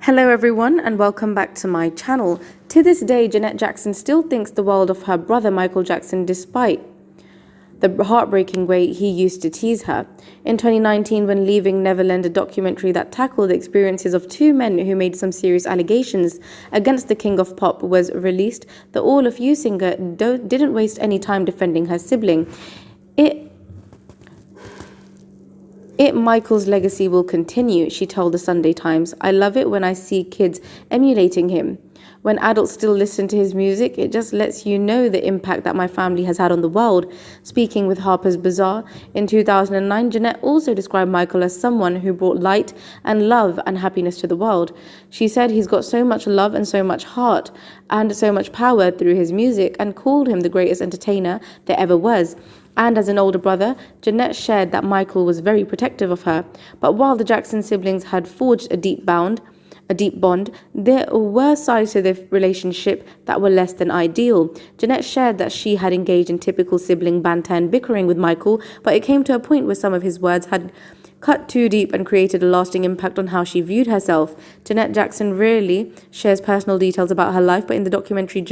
Hello everyone and welcome back to my channel. To this day, Janet Jackson still thinks the world of her brother Michael Jackson despite the heartbreaking way he used to tease her. In 2019, when Leaving Neverland, a documentary that tackled the experiences of two men who made some serious allegations against the king of pop was released, the All of You singer didn't waste any time defending her sibling. Michael's legacy will continue, she told the Sunday Times. I love it when I see kids emulating him. When adults still listen to his music, it just lets you know the impact that my family has had on the world. Speaking with Harper's Bazaar in 2009, Janet also described Michael as someone who brought light and love and happiness to the world. She said he's got so much love and so much heart and so much power through his music, and called him the greatest entertainer there ever was. And as an older brother, Janet shared that Michael was very protective of her. But while the Jackson siblings had forged a deep bond, there were sides to their relationship that were less than ideal. Janet shared that she had engaged in typical sibling banter and bickering with Michael, but it came to a point where some of his words had cut too deep and created a lasting impact on how she viewed herself. Janet Jackson rarely shares personal details about her life, but in the documentary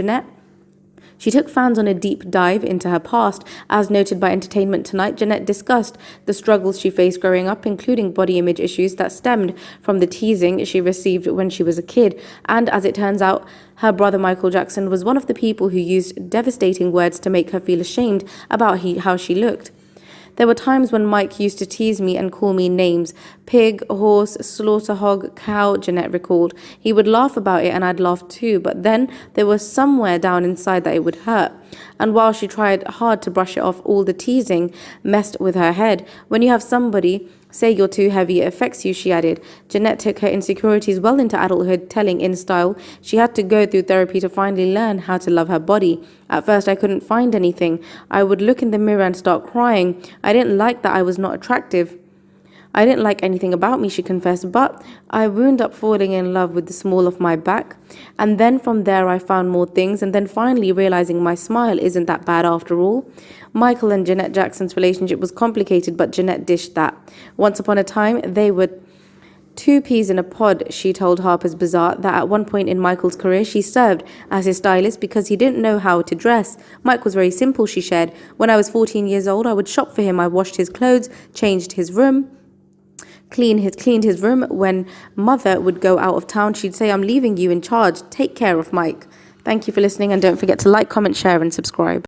she took fans on a deep dive into her past. As noted by Entertainment Tonight, Janet discussed the struggles she faced growing up, including body image issues that stemmed from the teasing she received when she was a kid. And as it turns out, her brother Michael Jackson was one of the people who used devastating words to make her feel ashamed about how she looked. There were times when Mike used to tease me and call me names: pig, horse, slaughter hog, cow, Janet recalled. He would laugh about it and I'd laugh too, but then there was somewhere down inside that it would hurt. And while she tried hard to brush it off, all the teasing messed with her head. When you have somebody say you're too heavy, it affects you, she added. Janet took her insecurities well into adulthood, telling In Style she had to go through therapy to finally learn how to love her body. At first, I couldn't find anything. I would look in the mirror and start crying. I didn't like that I was not attractive. I didn't like anything about me, she confessed, but I wound up falling in love with the small of my back. And then from there I found more things, and then finally realizing my smile isn't that bad after all. Michael and Janet Jackson's relationship was complicated, but Janet dished that. Once upon a time, they were two peas in a pod, she told Harper's Bazaar that at one point in Michael's career, she served as his stylist because he didn't know how to dress. Mike was very simple, she shared. When I was 14 years old, I would shop for him. I washed his clothes, changed his room, cleaned his room. When mother would go out of town, she'd say, I'm leaving you in charge. Take care of Mike. Thank you for listening, and don't forget to like, comment, share, and subscribe.